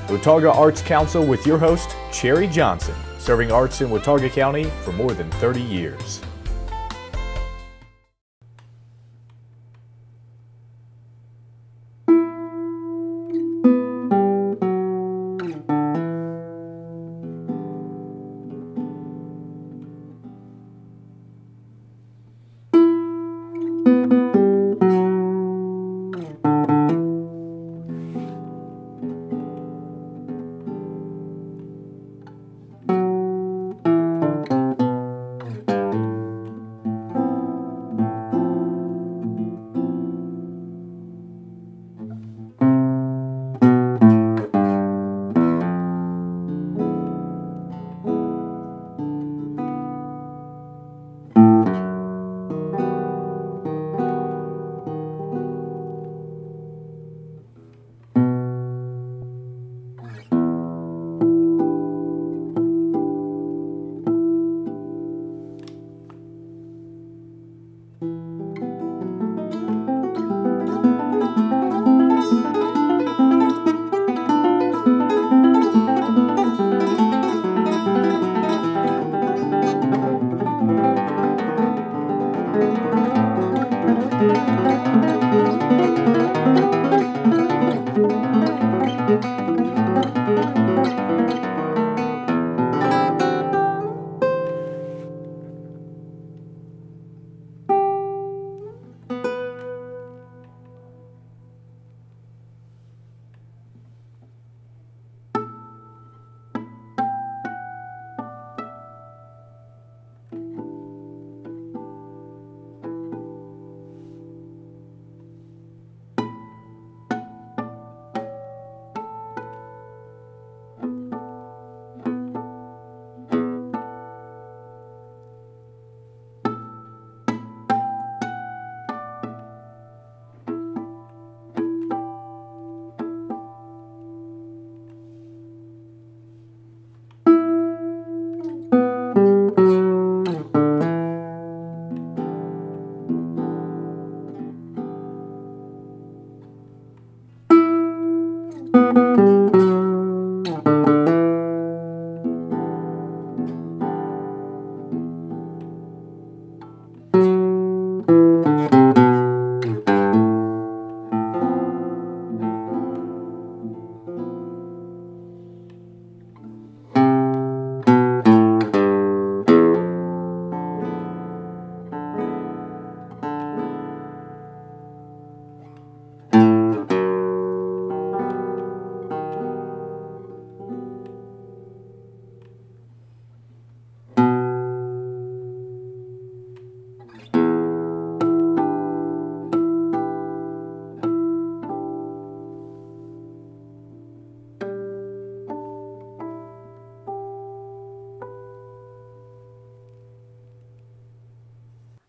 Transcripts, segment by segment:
Watauga Arts Council with your host, Cherry Johnson, serving arts in Watauga County for more than 30 years.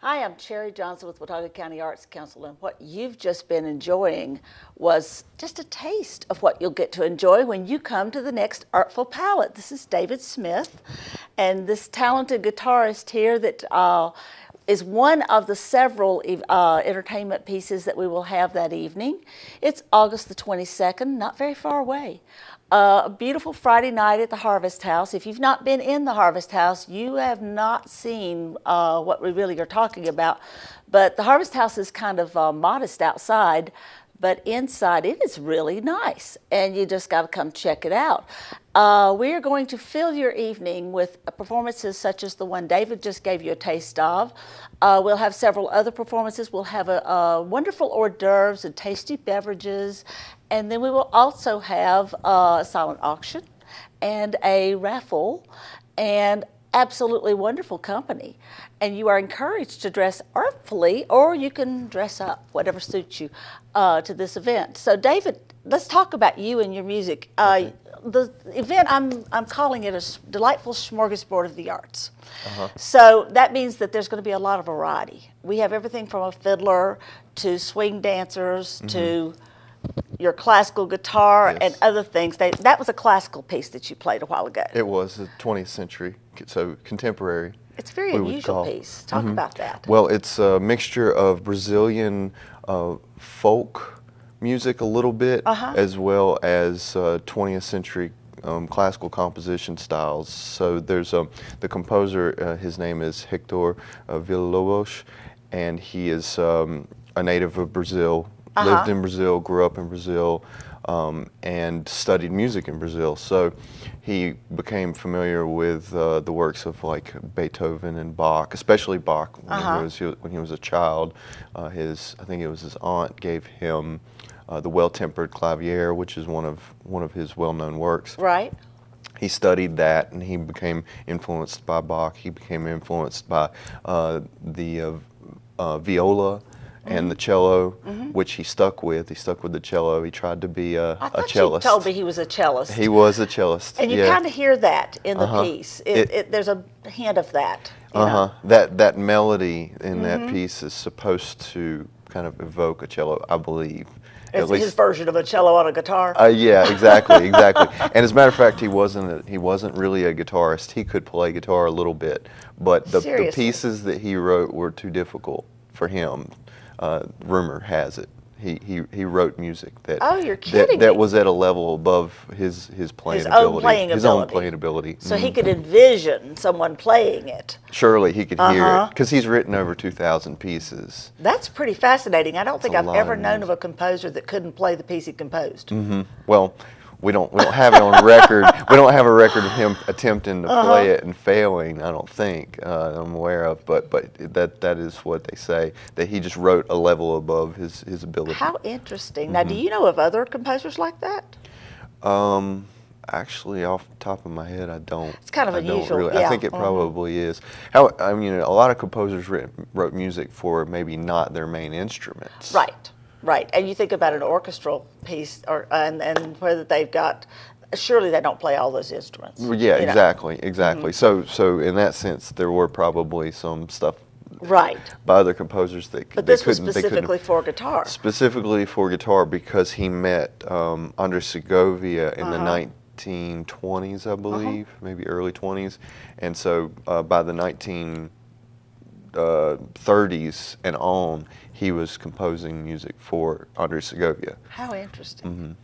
Hi, I'm Cherry Johnson with Watauga County Arts Council, and what you've just been enjoying was just a taste of what you'll get to enjoy when you come to the next Artful Palette. This is David Smith, and this talented guitarist here that is one of the several entertainment pieces that we will have that evening. It's August the 22nd, not very far away. A beautiful Friday night at the Harvest House. If you've not been in the Harvest House, you have not seen what we really are talking about. But the Harvest House is kind of modest outside, but inside it is really nice, and you just got to come check it out. We are going to fill your evening with performances such as the one David just gave you a taste of. We'll have several other performances. We'll have a wonderful hors d'oeuvres and tasty beverages, and then we will also have a silent auction and a raffle and absolutely wonderful company. And you are encouraged to dress artfully, or you can dress up, whatever suits you, to this event. So David, let's talk about you and your music. Okay. The event, I'm calling it a delightful smorgasbord of the arts. So that means that there's going to be a lot of variety. We have everything from a fiddler to swing dancers to your classical guitar and other things. That was a classical piece that you played a while ago. It was the 20th century, so contemporary. It's a very unusual piece. Talk about that. Well, it's a mixture of Brazilian folk music a little bit, Uh-huh. as well as 20th century classical composition styles. So there's the composer, his name is Hector Villa-Lobos, and he is a native of Brazil, lived in Brazil, grew up in Brazil, and studied music in Brazil. So he became familiar with the works of like Beethoven and Bach, especially Bach when he was a child. I think it was his aunt gave him the Well-Tempered Clavier, which is one of his well-known works. Right. He studied that, and he became influenced by Bach. He became influenced by the viola and the cello, which he stuck with. He stuck with the cello. He tried to be a cellist. You told me he was a cellist. He was a cellist. And you kind of hear that in the piece. There's a hint of that. You know? That melody in that piece is supposed to kind of evoke a cello, I believe. It's his version of a cello on a guitar. Yeah, exactly. And as a matter of fact, he wasn't really a guitarist. He could play guitar a little bit, but the pieces that he wrote were too difficult for him. Rumor has it he wrote music that that was at a level above his playing ability, his own playing ability. So he could envision someone playing it. Surely he could hear it, because he's written over 2,000 pieces. That's pretty fascinating. I don't think I've ever known of a composer that couldn't play the piece he composed. Well, we don't have it on record. We don't have a record of him attempting to play it and failing. I don't think I'm aware of, but that is what they say, that he just wrote a level above his ability. How interesting. Now, do you know of other composers like that? Actually, off the top of my head, I don't. It's kind of unusual. Really. I think it probably is. I mean, a lot of composers wrote music for maybe not their main instruments. Right, and you think about an orchestral piece, and whether they've got, surely they don't play all those instruments. Yeah, exactly. So in that sense, there were probably some stuff by other composers that but this was specifically for guitar. Specifically for guitar, because he met Andres Segovia in the 1920s, I believe, maybe early 20s, and so by the 1930s and on, he was composing music for Andres Segovia. How interesting.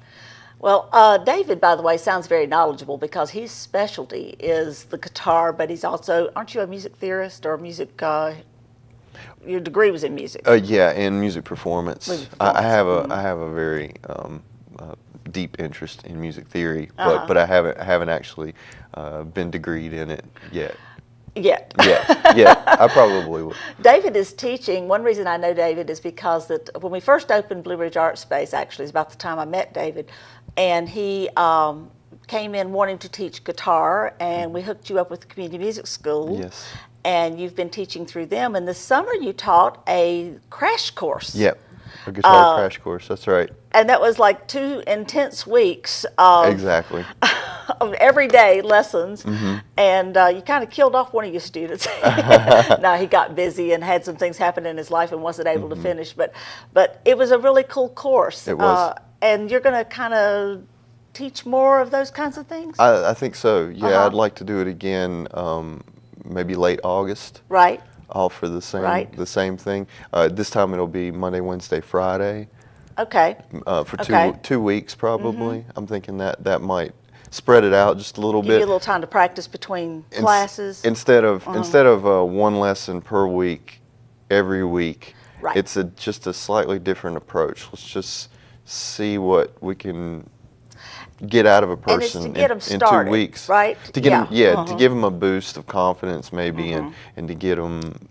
Well, David, by the way, sounds very knowledgeable, because his specialty is the guitar, but he's also, aren't you a music theorist or music, your degree was in music? Yeah, in music performance. I have a very deep interest in music theory, but I haven't actually been degreed in it yet. Yeah, I probably will. David is teaching. One reason I know David is because that when we first opened Blue Ridge Art Space, actually, is about the time I met David, and he came in wanting to teach guitar, and we hooked you up with the community music school. Yes. And you've been teaching through them. And this summer you taught a crash course. Yep, a guitar crash course. That's right. And that was like 2 intense weeks of of everyday lessons, and you kind of killed off one of your students. Now he got busy and had some things happen in his life and wasn't able to finish, but it was a really cool course. It was. And you're going to kind of teach more of those kinds of things? I think so. Yeah, I'd like to do it again, maybe late August. Right. All for the same thing. This time it'll be Monday, Wednesday, Friday. Okay. For 2 weeks probably. I'm thinking that might spread it out just a little bit. Give you a little time to practice between classes. Instead of one lesson per week, every week. Right. It's just a slightly different approach. Let's just see what we can get out of a person in 2 weeks. Right? To get them, to give them a boost of confidence maybe, and to get them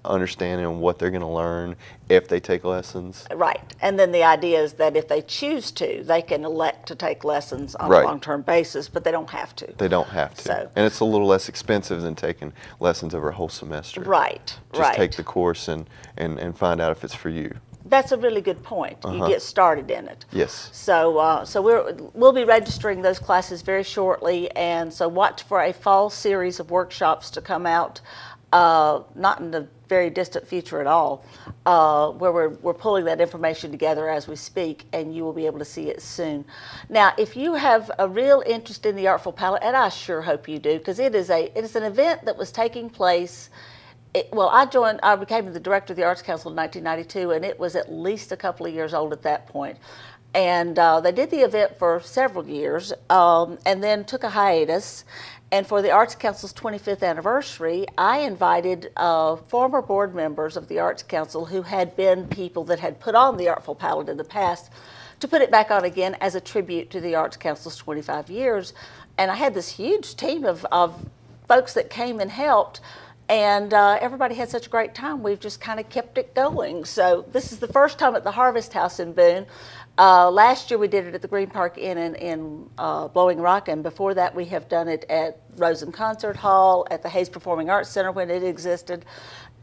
understanding what they're going to learn if they take lessons. Right. And then the idea is that if they choose to, they can elect to take lessons on a long-term basis, but they don't have to. They don't have to. So, and it's a little less expensive than taking lessons over a whole semester. Right. Just take the course and find out if it's for you. That's a really good point. You get started in it. Yes. So we'll be registering those classes very shortly, and so watch for a fall series of workshops to come out, not in the very distant future at all, where we're pulling that information together as we speak, and you will be able to see it soon. Now, if you have a real interest in the Artful Palette, and I sure hope you do, because it is an event that was taking place I became the director of the Arts Council in 1992, and it was at least a couple of years old at that point. And they did the event for several years, and then took a hiatus. And for the Arts Council's 25th anniversary, I invited former board members of the Arts Council who had been people that had put on the Artful Palette in the past to put it back on again as a tribute to the Arts Council's 25 years. And I had this huge team of folks that came and helped, and everybody had such a great time. We've just kind of kept it going. So this is the first time at the Harvest House in Boone. Last year we did it at the Green Park Inn in Blowing Rock, and before that we have done it at Rosen Concert Hall, at the Hayes Performing Arts Center when it existed,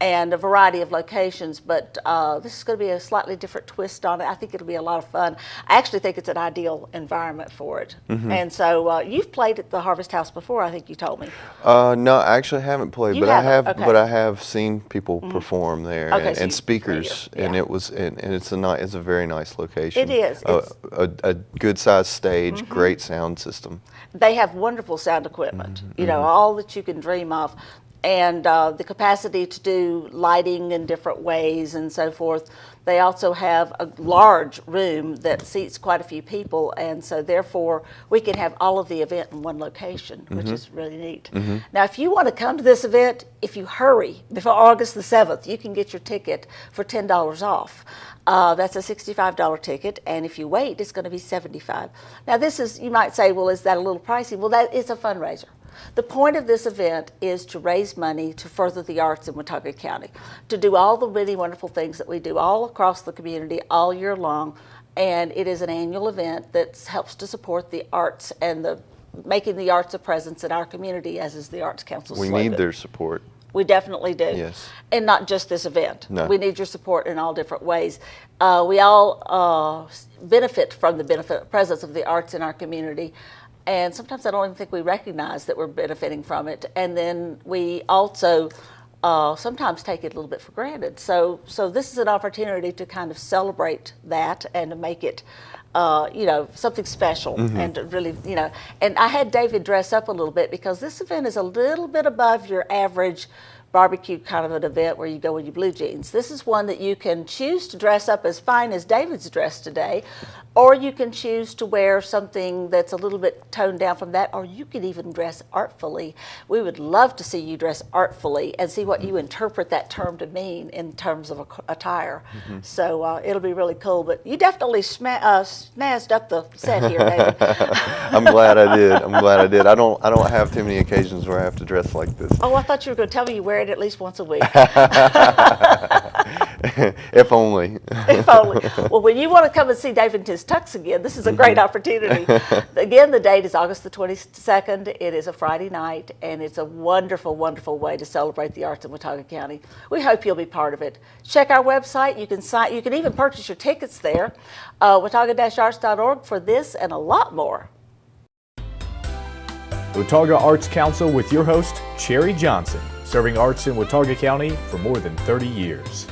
and a variety of locations. But this is going to be a slightly different twist on it. I think it'll be a lot of fun. I actually think it's an ideal environment for it. Mm-hmm. And so you've played at the Harvest House before, I think you told me. No, I actually haven't played, you but haven't? I have. Okay. But I have seen people perform there, Okay, so and speakers, yeah. and it's a very nice location. It is. A good sized stage, great sound system. They have wonderful sound equipment. You know, all that you can dream of. And the capacity to do lighting in different ways and so forth. They also have a large room that seats quite a few people, and so therefore we can have all of the event in one location, which is really neat. Now, if you want to come to this event, if you hurry before August the 7th, you can get your ticket for $10 off. That's a $65 ticket, and if you wait, it's going to be $75. Now, this is, you might say, well, is that a little pricey? Well, that is a fundraiser. The point of this event is to raise money to further the arts in Watauga County, to do all the really wonderful things that we do all across the community all year long. And it is an annual event that helps to support the arts and making the arts a presence in our community, as is the Arts Council's slogan. We need their support. We definitely do. Yes. And not just this event. No. We need your support in all different ways. We all benefit from the presence of the arts in our community. And sometimes I don't even think we recognize that we're benefiting from it. And then we also sometimes take it a little bit for granted. So this is an opportunity to kind of celebrate that and to make it, something special and to really, And I had David dress up a little bit because this event is a little bit above your average barbecue kind of an event where you go in your blue jeans. This is one that you can choose to dress up as fine as David's dressed today, or you can choose to wear something that's a little bit toned down from that, or you can even dress artfully. We would love to see you dress artfully and see what you interpret that term to mean in terms of attire. So it'll be really cool. But you definitely snazzed up the set here, David. I'm glad I did. I don't have too many occasions where I have to dress like this. Oh, I thought you were going to tell me you wear it at least once a week. If only. If only. Well, when you want to come and see David in his tux again, this is a great opportunity. Again, the date is August the 22nd. It is a Friday night, and it's a wonderful, wonderful way to celebrate the arts in Watauga County. We hope you'll be part of it. Check our website. You can even purchase your tickets there, watauga-arts.org, for this and a lot more. Watauga Arts Council with your host, Cherry Johnson, serving arts in Watauga County for more than 30 years.